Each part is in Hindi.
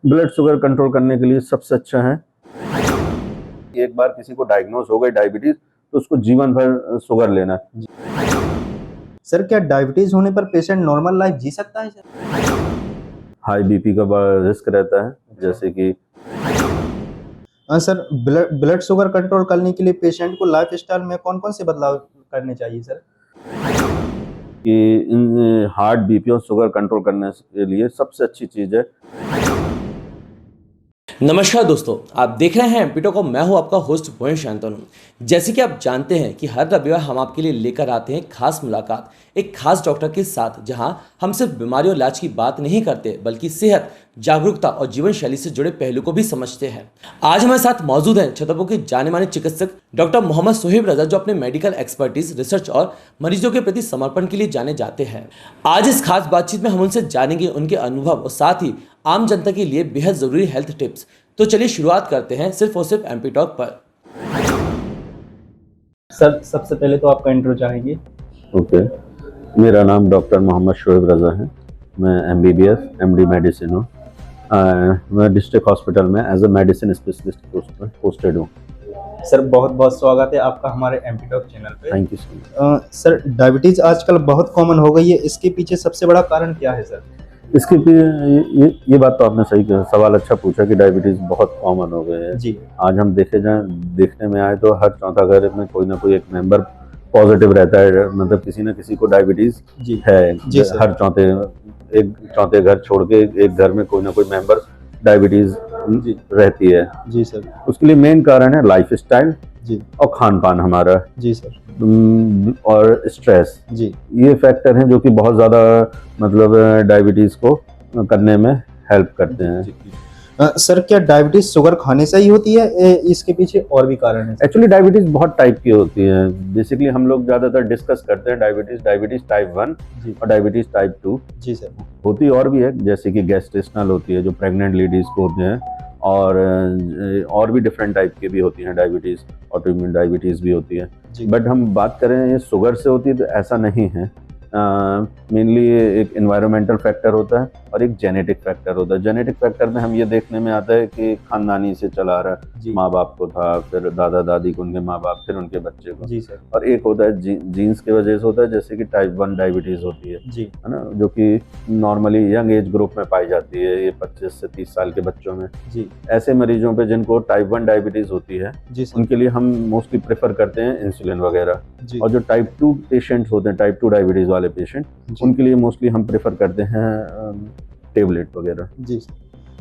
ब्लड शुगर कंट्रोल करने के लिए सबसे अच्छा है, एक बार किसी को डायग्नोज हो गई डायबिटीज तो उसको जीवन भर शुगर लेना है। सर, क्या डायबिटीज होने पर पेशेंट नॉर्मल लाइफ जी सकता है सर? हाई बीपी का बड़ा रिस्क रहता है, जैसे कि सर, ब्लड शुगर कंट्रोल करने के लिए पेशेंट को लाइफ स्टाइल में कौन कौन से बदलाव करने चाहिए सर? कि इन हार्ट बीपी और शुगर कंट्रोल करने के लिए सबसे अच्छी चीज़ है। नमस्कार दोस्तों, आप देख रहे हैं एमपीटॉक। मैं हूं आपका होस्ट भुवन शांतनु। जैसे कि आप जानते हैं कि हर रविवार हम आपके लिए लेकर आते हैं खास मुलाकात एक खास डॉक्टर के साथ, जहां हम सिर्फ बीमारी और इलाज की बात नहीं करते बल्कि सेहत, जागरूकता और जीवन शैली से जुड़े पहलू को भी समझते हैं। आज हमारे साथ मौजूद हैं छतरपुर के जाने माने चिकित्सक डॉक्टर मोहम्मद सोहेब रजा, जो अपने मेडिकल एक्सपर्टीज, रिसर्च और मरीजों के प्रति समर्पण के लिए जाने जाते हैं। आज इस खास बातचीत में हम उनसे जानेंगे उनके अनुभव और साथ ही आम जनता के लिए बेहद जरूरी हेल्थ टिप्स। तो चलिए शुरुआत करते हैं सिर्फ और सिर्फ एमपीटॉक पर। सर, सबसे पहले तो आपका इंट्रो चाहेंगे? ओके, मेरा नाम डॉक्टर मोहम्मद शोएब रजा है। मैं MBBS MD मेडिसिन हूँ। मैं डिस्ट्रिक्ट हॉस्पिटल में as a medicine specialist posted हूँ। सर, बहुत बहुत स्वागत है आपका हमारे एमपीटॉक चैनल पे। Thank you so much. Sir, diabetes आजकल बहुत कॉमन हो गई है, इसके पीछे सबसे बड़ा कारण क्या है सर? इसके ये बात तो आपने सही कहा, सवाल अच्छा पूछा कि डायबिटीज़ बहुत कॉमन हो गए हैं जी। आज हम देखने में आए तो हर चौथा घर में कोई ना कोई एक मेंबर पॉजिटिव रहता है, मतलब किसी न किसी को डायबिटीज़ जी है। जी सर। हर चौथे घर छोड़ के एक घर में कोई ना कोई मेंबर डायबिटीज़ रहती है। जी सर। उसके लिए मेन कारण है लाइफ स्टाइल जी। और खान पान हमारा। जी सर। और स्ट्रेस, जी। ये फैक्टर हैं जो कि बहुत ज़्यादा मतलब डायबिटीज़ को करने में हेल्प करते हैं। सर, क्या डायबिटीज शुगर खाने से ही होती है? इसके पीछे और भी कारण है? एक्चुअली डायबिटीज़ बहुत टाइप की होती है। बेसिकली हम लोग ज़्यादातर डिस्कस करते हैं डायबिटीज़ टाइप 1 जी। और डायबिटीज़ टाइप 2। जी सर। होती और भी है, जैसे कि गैस्ट्रेशनल होती है जो प्रेग्नेंट लेडीज़ को होते हैं, और भी डिफरेंट टाइप की भी होती हैं डायबिटीज़, ऑटोइम्यून डायबिटीज़ भी होती है। बट हम बात करें ये शुगर से होती है तो ऐसा नहीं है। मेनली एक एनवायरमेंटल फैक्टर होता है और एक जेनेटिक फैक्टर होता है। जेनेटिक फैक्टर में हम ये देखने में आता है कि खानदानी से चला रहा है, माँ बाप को था, फिर दादा दादी को, उनके माँ बाप, फिर उनके बच्चे को। जी सर। और एक होता है जीन्स की वजह से होता है, जैसे कि टाइप 1 डायबिटीज़ होती है जी, है ना, जो कि नॉर्मली यंग एज ग्रुप में पाई जाती है, ये 25 से 30 साल के बच्चों में जी। ऐसे मरीजों पे जिनको टाइप 1 डायबिटीज़ होती है उनके लिए हम मोस्टली प्रेफर करते हैं इंसुलिन वगैरह। और जो टाइप 2 पेशेंट्स होते हैं, टाइप 2 डायबिटीज़ वाले पेशेंट, उनके लिए मोस्टली हम प्रेफर करते हैं टेबलेट वगैरह जी।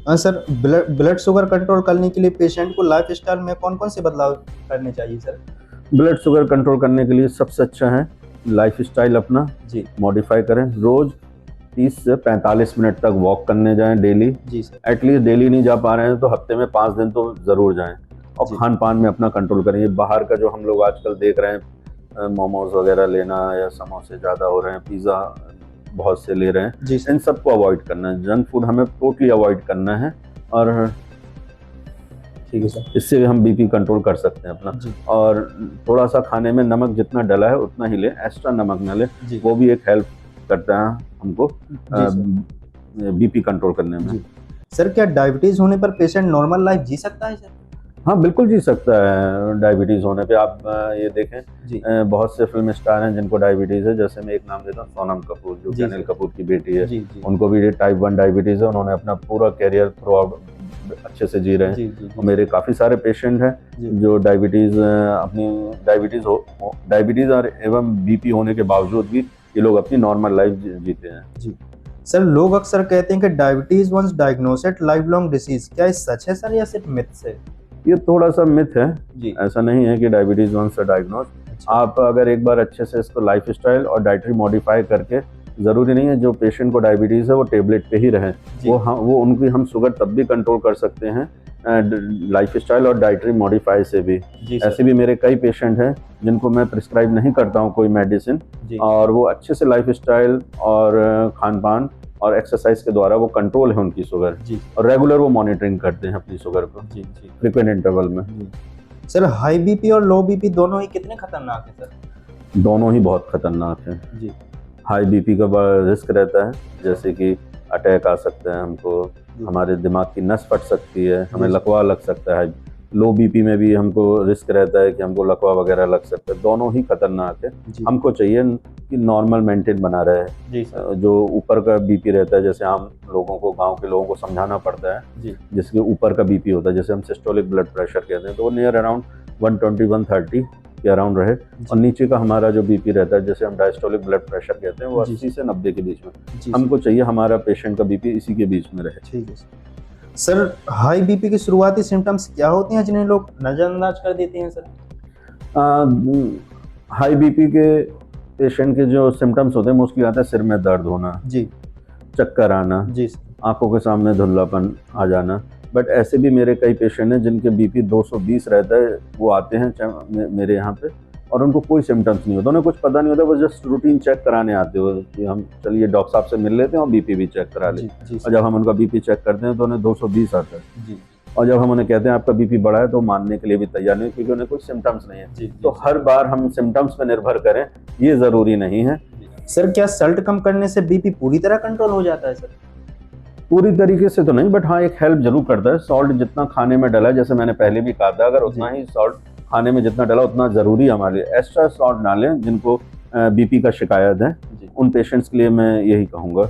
सर, ब्लड शुगर कंट्रोल करने के लिए पेशेंट को लाइफ स्टाइल में कौन कौन से बदलाव करने चाहिए सर? ब्लड शुगर कंट्रोल करने के लिए सबसे अच्छा है लाइफ स्टाइल अपना जी मॉडिफाई करें। रोज 30 से 45 मिनट तक वॉक करने जाएं डेली जी सर। एटलीस्ट डेली नहीं जा पा रहे हैं तो हफ्ते में 5 दिन तो ज़रूर जाएं। और खान पान में अपना कंट्रोल करें। ये बाहर का जो हम लोग आजकल देख रहे हैं, मोमोज वगैरह लेना या समोसे ज़्यादा हो रहे हैं, पिज़्ज़ा बहुत से ले रहे हैं जी, इन सबको अवॉइड करना है। जंक फूड हमें टोटली अवॉइड करना है। और ठीक है सर, इससे हम बीपी कंट्रोल कर सकते हैं अपना जी। और थोड़ा सा खाने में नमक जितना डला है उतना ही ले, एक्स्ट्रा नमक ना ले, वो भी एक हेल्प करता है हमको बीपी कंट्रोल करने में। सर, क्या डायबिटीज होने पर पेशेंट नॉर्मल लाइफ जी सकता है सर? हाँ, बिल्कुल जी सकता है। डायबिटीज़ होने पे आप ये देखें, बहुत से फिल्म स्टार हैं जिनको डायबिटीज़ है। जैसे मैं एक नाम देता हूँ, सोनम कपूर, जो अनिल कपूर की बेटी है जी। उनको भी टाइप 1 डायबिटीज़ है। उन्होंने अपना पूरा कैरियर थ्रू आउट अच्छे से जी रहे हैं। और मेरे काफ़ी सारे पेशेंट हैं जो अपनी डायबिटीज़ और एवं बीपी होने के बावजूद भी ये लोग अपनी नॉर्मल लाइफ जीते हैं जी। सर, लोग अक्सर कहते हैं कि diabetes once diagnosed life long disease, क्या ये सच है सर या सिर्फ मिथ है? ये थोड़ा सा मिथ है जी। ऐसा नहीं है कि डायबिटीज वंस से डायग्नोज। आप अगर एक बार अच्छे से इसको लाइफ स्टाइल और डाइटरी मॉडिफाई करके, ज़रूरी नहीं है जो पेशेंट को डायबिटीज़ है वो टेबलेट पे ही रहें, वो उनकी हम शुगर तब भी कंट्रोल कर सकते हैं लाइफ स्टाइल और डाइटरी मॉडिफाई से भी। ऐसे भी मेरे कई पेशेंट हैं जिनको मैं प्रिस्क्राइब नहीं करता हूँ कोई मेडिसिन, और वो अच्छे से लाइफ स्टाइल और खान पान और एक्सरसाइज के द्वारा वो कंट्रोल है उनकी शुगर जी। और रेगुलर वो मॉनिटरिंग करते हैं अपनी शुगर को जी जी, फ्रीक्वेंट इंटरवल में जी। सर, हाई बीपी और लो बीपी दोनों ही कितने खतरनाक है सर? दोनों ही बहुत खतरनाक है जी। हाई बीपी का बड़ा रिस्क रहता है, जैसे कि अटैक आ सकते हैं हमको, हमारे दिमाग की नस फट सकती है, हमें लकवा लग सकता है। लो बीपी में भी हमको रिस्क रहता है कि हमको लकवा वगैरह लग सकता है, दोनों ही खतरनाक है। हमको चाहिए कि नॉर्मल मेंटेन बना रहे। जो ऊपर का बीपी रहता है, जैसे आम लोगों को, गांव के लोगों को समझाना पड़ता है, जिसके ऊपर का बीपी होता है, जैसे हम सिस्टोलिक ब्लड प्रेशर कहते हैं, तो वो नियर अराउंड 120-130 के अराउंड रहे। और नीचे का हमारा जो बीपी रहता है, जैसे हम डायस्टोलिक ब्लड प्रेशर कहते हैं, वो 80 से 90 के बीच में। हमको चाहिए हमारा पेशेंट का बीपी इसी के बीच में रहे। ठीक है सर। हाई बीपी की शुरुआती सिम्टम्स क्या होते हैं जिन्हें लोग नजरअंदाज कर देते हैं सर? हाई बीपी के पेशेंट के जो सिम्टम्स होते हैं, मोस्टली आता है सिर में दर्द होना, चक्कर आना, आंखों के सामने धुंधलापन आ जाना। बट ऐसे भी मेरे कई पेशेंट हैं जिनके बीपी 220 रहता है, वो आते हैं मेरे यहाँ पे और उनको कोई सिम्टम्स नहीं होता, उन्हें कुछ पता नहीं होता, वो जस्ट रूटीन चेक कराने आते हो कि हम चलिए डॉक्टर साहब से मिल लेते हैं और बीपी भी चेक करा लेते हैं। और जब हम उनका बीपी चेक करते हैं तो उन्हें 220 आता है। और जब हम उन्हें कहते हैं आपका बीपी बढ़ा है, तो मानने के लिए भी तैयार नहीं, क्योंकि उन्हें कुछ सिम्टम्स नहीं है। तो हर बार हम सिम्टम्स पे निर्भर करें ये ज़रूरी नहीं है। सर क्या सल्ट कम करने से बीपी पूरी तरह कंट्रोल हो जाता है सर? पूरी तरीके से तो नहीं, बट हाँ एक हेल्प जरूर करता है। सॉल्ट जितना खाने में डला है, जैसे मैंने पहले भी कहा था, अगर उतना ही सॉल्ट खाने में जितना डला उतना ज़रूरी है हमारे लिए। एक्स्ट्रा सॉल्ट ना लें। जिनको बीपी का शिकायत है, उन पेशेंट्स के लिए मैं यही कहूँगा,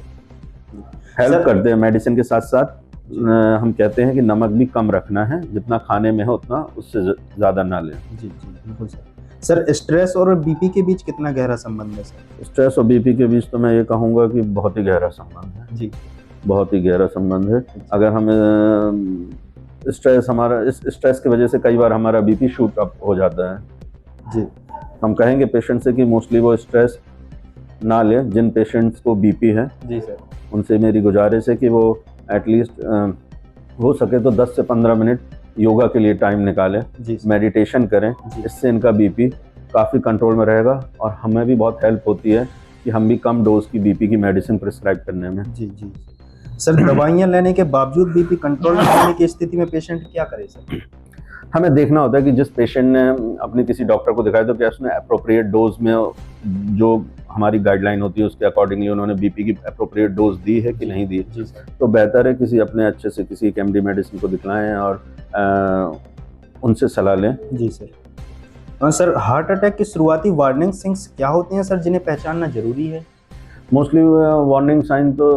हेल्प करते हैं। मेडिसिन के साथ साथ हम कहते हैं कि नमक भी कम रखना है, जितना खाने में है उतना, उससे ज़्यादा ना लें। जी बिल्कुल सर। सर स्ट्रेस और बीपी के बीच कितना गहरा संबंध है सर? स्ट्रेस और बीपी के बीच तो मैं ये कहूँगा कि बहुत ही गहरा संबंध है। जी, बहुत ही गहरा संबंध है। अगर हम इस स्ट्रेस की वजह से कई बार हमारा बीपी शूट अप हो जाता है। जी, हम कहेंगे पेशेंट से कि मोस्टली वो स्ट्रेस ना लें। जिन पेशेंट्स को बीपी है, जी सर, उनसे मेरी गुजारिश है कि वो एटलीस्ट हो सके तो 10 से 15 मिनट योगा के लिए टाइम निकालें, मेडिटेशन करें। इससे इनका बीपी काफ़ी कंट्रोल में रहेगा और हमें भी बहुत हेल्प होती है कि हम भी कम डोज की बीपी की मेडिसिन प्रिस्क्राइब करने में। जी। सर दवाइयाँ लेने के बावजूद बीपी कंट्रोल में रहने की स्थिति में पेशेंट क्या करे सर? हमें देखना होता है कि जिस पेशेंट ने अपने किसी डॉक्टर को दिखाया, तो क्या उसने अप्रोप्रिएट डोज में, जो हमारी गाइडलाइन होती है उसके अकॉर्डिंगली उन्होंने बीपी की अप्रोप्रिएट डोज दी है कि नहीं दी है। तो बेहतर है किसी अपने अच्छे से किसी एमडी मेडिसिन को दिखलाएं और उनसे सलाह लें। जी सर। सर हार्ट अटैक की शुरुआती वार्निंग साइंस क्या होते हैं सर, जिन्हें पहचानना जरूरी है? मोस्टली वार्निंग साइन तो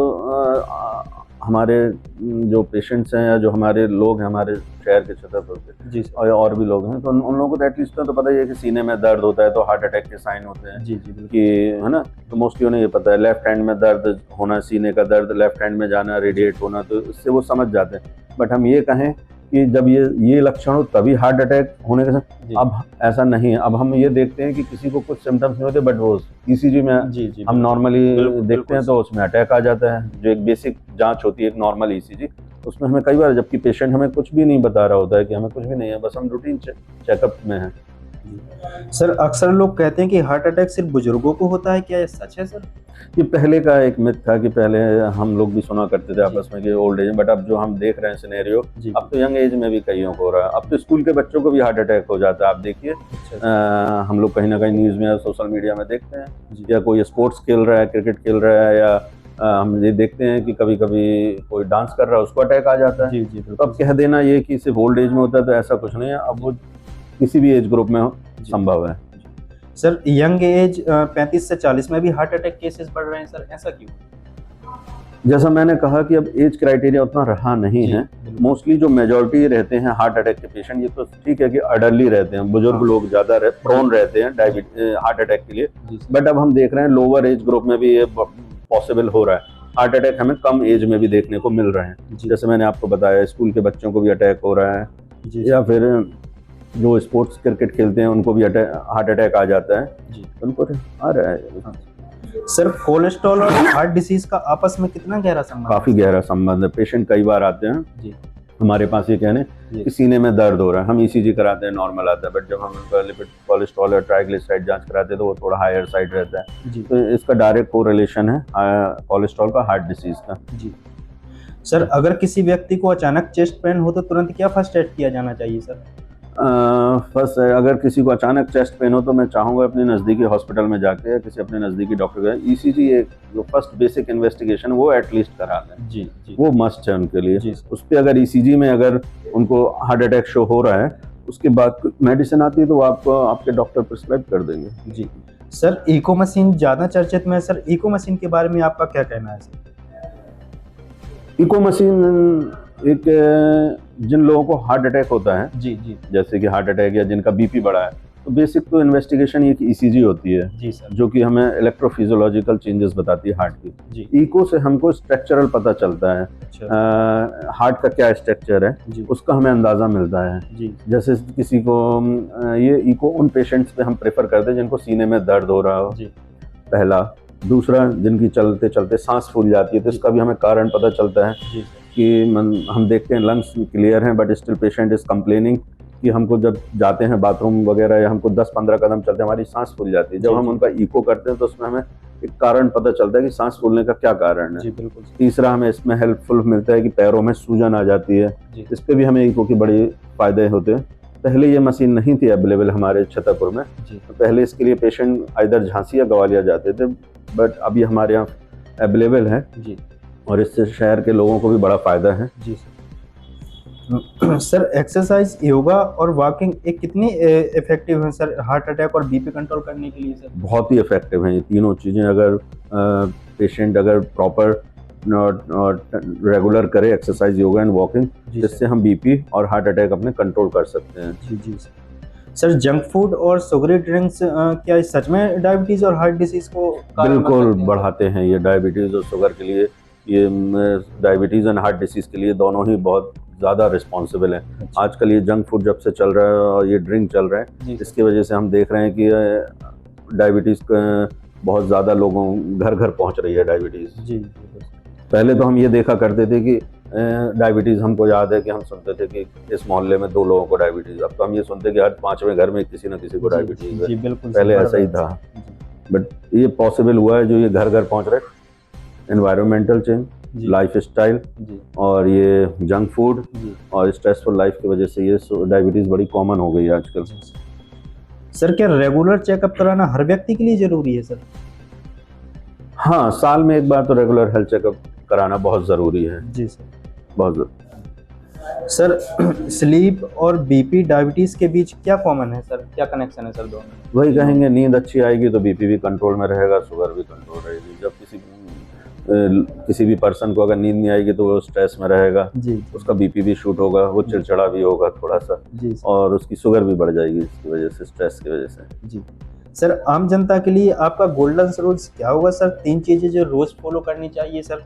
हमारे जो पेशेंट्स हैं या जो हमारे लोग हैं हमारे शहर के सतह पर और भी लोग हैं, तो उन लोगों को तो एटलीस्ट तो पता ही है कि सीने में दर्द होता है तो हार्ट अटैक के साइन होते हैं। कि है ना, तो मोस्टली उन्हें ये पता है। लेफ्ट हैंड में दर्द होना, सीने का दर्द लेफ्ट हैंड में जाना, रेडिएट होना, तो इससे वो समझ जाते हैं। बट हम ये कहें कि जब ये लक्षण हो तभी हार्ट अटैक होने के साथ, अब ऐसा नहीं है। अब हम ये देखते हैं कि किसी को कुछ सिम्टम्स नहीं होते, बट वो ईसीजी में हम नॉर्मली देखते हैं तो उसमें अटैक आ जाता है। जो एक बेसिक जांच होती है, एक नॉर्मल ईसीजी, उसमें हमें कई बार, जबकि पेशेंट हमें कुछ भी नहीं बता रहा होता है कि हमें कुछ भी नहीं है, बस हम रूटीन चेकअप में हैं। सर अक्सर लोग कहते हैं कि हार्ट अटैक सिर्फ बुजुर्गों को होता है, क्या ये सच है सर? ये पहले का एक मिथ था कि पहले हम लोग भी सुना करते थे आपस में कि ओल्ड एज, बट अब जो हम देख रहे हैं सिनेरियो, अब तो यंग एज में भी कईयों को हो रहा है। अब तो स्कूल के बच्चों को भी हार्ट अटैक हो जाता है। आप देखिए, हम लोग कहीं ना कहीं न्यूज़ में या सोशल मीडिया में देखते हैं, या कोई स्पोर्ट्स खेल रहा है, क्रिकेट खेल रहा है, या हम ये देखते हैं कि कभी कभी कोई डांस कर रहा है, उसको अटैक आ जाता है। तो अब कह देना ये कि सिर्फ ओल्ड एज में होता है, तो ऐसा कुछ नहीं है। अब वो किसी भी एज ग्रुप में संभव है। सर यंग एज 35 से 40 में भी हार्ट अटैक केसेस बढ़ रहे हैं सर, ऐसा क्यों? जैसा मैंने कहा कि अब एज क्राइटेरिया उतना रहा नहीं है। मोस्टली जो मेजॉरिटी रहते हैं हार्ट अटैक के पेशेंट, ये तो ठीक है कि अडल्टली रहते हैं, बुजुर्ग लोग ज़्यादा प्रोन रहते हैं हार्ट अटैक के लिए। बट अब हम देख रहे हैं लोअर एज ग्रुप में भी ये पॉसिबल हो रहा है। हार्ट अटैक हमें कम एज में भी देखने को मिल रहे हैं। जैसे मैंने आपको बताया, स्कूल के बच्चों को भी अटैक हो रहा है, या फिर जो स्पोर्ट्स क्रिकेट खेलते हैं उनको भी हार्ट अटैक आ जाता है, उनको आ रहा है। सर कोलेस्ट्रॉल और हार्ट डिसीज का आपस में कितना गहरा संबंध? काफ़ी गहरा संबंध है। पेशेंट कई बार आते हैं हमारे पास ये कहने कि सीने में दर्द हो रहा है, हम ईसीजी कराते हैं, नॉर्मल आता है, बट जब हम उनका लिपिड कोलेस्ट्रॉल और ट्राइग्लिसराइड जांच कराते हैं तो वो थोड़ा हायर साइड रहता है। तो इसका डायरेक्ट कोरिलेशन है कोलेस्ट्रॉल का हार्ट डिसीज का। सर अगर किसी व्यक्ति को अचानक चेस्ट पेन हो तो तुरंत क्या फर्स्ट एड किया जाना चाहिए सर? फर्स्ट अगर किसी को अचानक चेस्ट पेन हो तो मैं चाहूँगा अपने नज़दीकी हॉस्पिटल में जाके या किसी अपने नज़दीकी डॉक्टर का ईसीजी एक जो फर्स्ट बेसिक इन्वेस्टिगेशन वो एटलीस्ट करा लें। जी जी वो मस्ट है उनके लिए। जी उस पर अगर ईसीजी में अगर उनको हार्ट अटैक शो हो रहा है उसके बाद मेडिसिन आती है तो वो आपको आपके डॉक्टर प्रिस्क्राइब कर देंगे। जी सर, इको मशीन ज़्यादा चर्चित में है सर, इको मशीन के बारे में आपका क्या कहना है सर? इको मशीन एक जिन लोगों को हार्ट अटैक होता है, जी जी जैसे कि हार्ट अटैक या जिनका बीपी बढ़ा है, तो बेसिक तो इन्वेस्टिगेशन ये ईसीजी होती है जी सर, जो कि हमें इलेक्ट्रोफिजियोलॉजिकल चेंजेस बताती है हार्ट की। जी इको से हमको स्ट्रक्चरल पता चलता है, अच्छा हार्ट का क्या स्ट्रक्चर है जी उसका हमें अंदाज़ा मिलता है। जी जैसे किसी को ये इको उन पेशेंट्स पे हम प्रेफर करते हैं जिनको सीने में दर्द हो रहा हो, जी पहला। दूसरा, जिनकी चलते चलते सांस फूल जाती है तो इसका भी हमें कारण पता चलता है जी कि हम देखते हैं लंग्स क्लियर हैं but still patient is complaining कि हमको जब जाते हैं बाथरूम वगैरह या हमको 10-15 कदम चलते हैं हमारी सांस फूल जाती है। जब जी, हम जी। उनका इको करते हैं तो उसमें हमें एक कारण पता चलता है कि सांस फूलने का क्या कारण है। जी बिल्कुल तीसरा, हमें इसमें हेल्पफुल मिलता है कि पैरों में सूजन आ जाती है, जी इस पर भी हमें इको की बड़ी फायदे होते हैं। पहले ये मशीन नहीं थी अवेलेबल हमारे छतरपुर में, जी तो पहले इसके लिए पेशेंट इधर झांसी या ग्वालियर जाते थे, बट अभी हमारे यहाँ अवेलेबल है जी और इससे शहर के लोगों को भी बड़ा फायदा है। जी सर। सर, एक्सरसाइज, योगा और वॉकिंग एक कितनी इफेक्टिव है सर हार्ट अटैक और बीपी कंट्रोल करने के लिए सर? बहुत ही इफेक्टिव हैं ये तीनों चीज़ें। अगर पेशेंट अगर प्रॉपर रेगुलर करे एक्सरसाइज, योगा एंड वॉकिंग, जी जिससे हम बीपी और हार्ट अटैक अपने कंट्रोल कर सकते हैं। जी जी सर, जंक फूड और शुगरी ड्रिंक्स क्या ये सच में डायबिटीज और हार्ट डिसीज को कारण बन बिल्कुल सकते हैं? बढ़ाते हैं ये डायबिटीज़ और शुगर के लिए। ये डायबिटीज़ एंड हार्ट डिसीज़ के लिए दोनों ही बहुत ज़्यादा रिस्पॉन्सिबल हैं। अच्छा, आजकल ये जंक फूड जब से चल रहा है और ये ड्रिंक चल रहा है, जी सर, इसकी वजह से हम देख रहे हैं कि डायबिटीज़ बहुत ज़्यादा लोगों घर घर पहुंच रही है डायबिटीज़। जी पहले तो हम ये देखा करते थे कि डायबिटीज़, हमको याद है कि हम सुनते थे कि इस मोहल्ले में 2 लोगों को डायबिटीज़। अब तो हम ये सुनते हैं कि हर 5वें घर में किसी न किसी को डायबिटीज़ जी है। बिल्कुल पहले सर, ऐसा ही था, बट ये पॉसिबल हुआ है जो ये घर घर पहुंच रहा है। एनवायरमेंटल चेंज, जी लाइफ स्टाइल जी और ये जंक फूड जी और स्ट्रेसफुल लाइफ की वजह से ये डायबिटीज़ बड़ी कॉमन हो गई है आजकल। सर, क्या रेगुलर चेकअप कराना हर व्यक्ति के लिए जरूरी है सर? हाँ, साल में एक बार तो रेगुलर हेल्थ चेकअप कराना बहुत ज़रूरी है, जी सर। बहुत ज़रूरी। सर, स्लीप और बीपी डायबिटीज के बीच क्या कॉमन है सर, क्या कनेक्शन है सर दोनों में? वही कहेंगे, नींद अच्छी आएगी तो बीपी भी कंट्रोल में रहेगा, शुगर भी कंट्रोल रहेगी। जब किसी भी पर्सन को अगर नींद नहीं आएगी तो वो स्ट्रेस में रहेगा, जी उसका बीपी भी शूट होगा, वो चिड़चिड़ा भी होगा थोड़ा सा, जी सर। और उसकी शुगर भी बढ़ जाएगी इसकी वजह से, स्ट्रेस की वजह से। जी सर, आम जनता के लिए आपका गोल्डन रूल्स क्या होगा सर? 3 चीजें जो रोज फॉलो करनी चाहिए सर,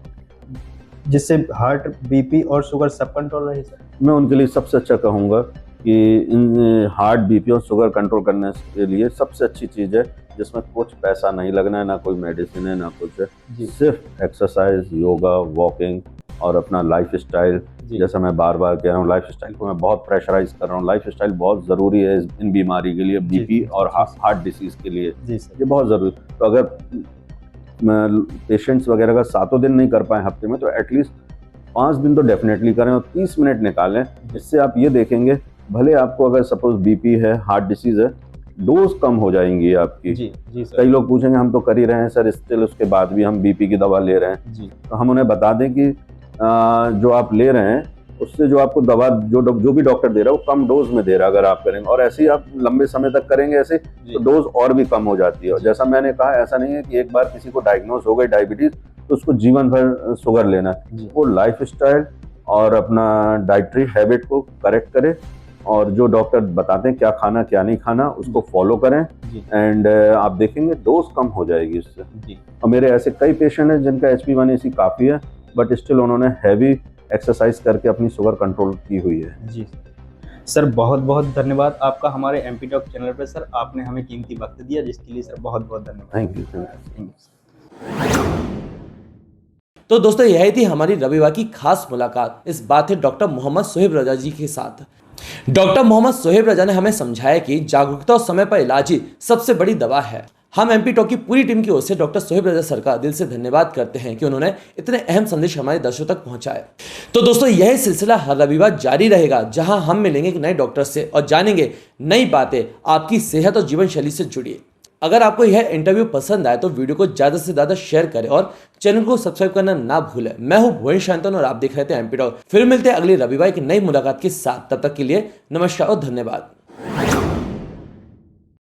जिससे हार्ट, बीपी और शुगर सब कंट्रोल रहे सर? मैं उनके लिए सबसे अच्छा कहूँगा कि इन हार्ट, बीपी और शुगर कंट्रोल करने के लिए सबसे अच्छी चीज़ है जिसमें कुछ पैसा नहीं लगना है, ना कोई मेडिसिन है, ना कुछ है, जी सिर्फ एक्सरसाइज, योगा, वॉकिंग और अपना लाइफ स्टाइल। जी जैसा मैं बार बार कह रहा हूँ, लाइफ स्टाइल को मैं बहुत प्रेशराइज कर रहा हूँ। लाइफ स्टाइल बहुत ज़रूरी है इन बीमारी के लिए, जी, बीपी जी, और जी, हार्ट डिसीज़ के लिए, जी सर। ये बहुत ज़रूरी। तो अगर पेशेंट्स वगैरह का 7 दिन नहीं कर पाए हफ्ते में, तो एटलीस्ट 5 दिन तो डेफिनेटली करें और 30 मिनट निकालें। इससे आप ये देखेंगे, भले आपको अगर सपोज बीपी है, हार्ट डिसीज़ है, डोज कम हो जाएंगी आपकी। जी जी सर। कई लोग पूछेंगे हम तो कर ही रहे हैं सर, स्टिल उसके बाद भी हम बीपी की दवा ले रहे हैं। जी तो हम उन्हें बता दें कि जो आप ले रहे हैं उससे जो आपको दवा जो भी डॉक्टर दे रहा है वो कम डोज में दे रहा है। अगर आप करेंगे और ऐसे ही आप लंबे समय तक करेंगे ऐसे, तो डोज और भी कम हो जाती है। और जैसा मैंने कहा, ऐसा नहीं है कि एक बार किसी को डायग्नोज हो गई डायबिटीज़ तो उसको जीवन भर शुगर लेना है। जी वो लाइफ स्टाइल और अपना डाइटरी हैबिट को करेक्ट करें और जो डॉक्टर बताते हैं क्या खाना क्या नहीं खाना उसको फॉलो करें, जी एंड आप देखेंगे डोज कम हो जाएगी इससे। जी और मेरे ऐसे कई पेशेंट हैं जिनका HbA1c काफ़ी है, बट स्टिल उन्होंने हैवी एक्सरसाइज करके अपनी शुगर कंट्रोल की हुई है। जी सर, बहुत बहुत धन्यवाद आपका हमारे MP टॉक चैनल पर सर। आपने हमें कीमती वक्त दिया, जिसके लिए सर बहुत बहुत धन्यवाद। Thank you. Thank you. तो दोस्तों, यही थी हमारी रविवार की खास मुलाकात। इस बात है डॉक्टर मोहम्मद सोहेब रजा जी के साथ। डॉक्टर मोहम्मद सोहेब रजा ने हमें समझाया कि जागरूकता और समय पर इलाज ही सबसे बड़ी दवा है। हम एमपी टॉक की पूरी टीम की ओर से डॉक्टर सोहेब रजा सर का दिल से धन्यवाद करते हैं कि उन्होंने इतने अहम संदेश हमारे दर्शकों तक पहुंचाए। तो दोस्तों, यह सिलसिला हर रविवार जारी रहेगा, जहां हम मिलेंगे एक नए डॉक्टर से और जानेंगे नई बातें आपकी सेहत और जीवन शैली से जुड़ी। अगर आपको यह इंटरव्यू पसंद आए तो वीडियो को ज्यादा से ज्यादा शेयर करें और चैनल को सब्सक्राइब करना ना भूलें। मैं हूं भुवन शांतनु और आप देख रहे थे एमपी टॉक। फिर मिलते हैं अगले रविवार की नई मुलाकात के साथ। तब तक के लिए नमस्कार और धन्यवाद।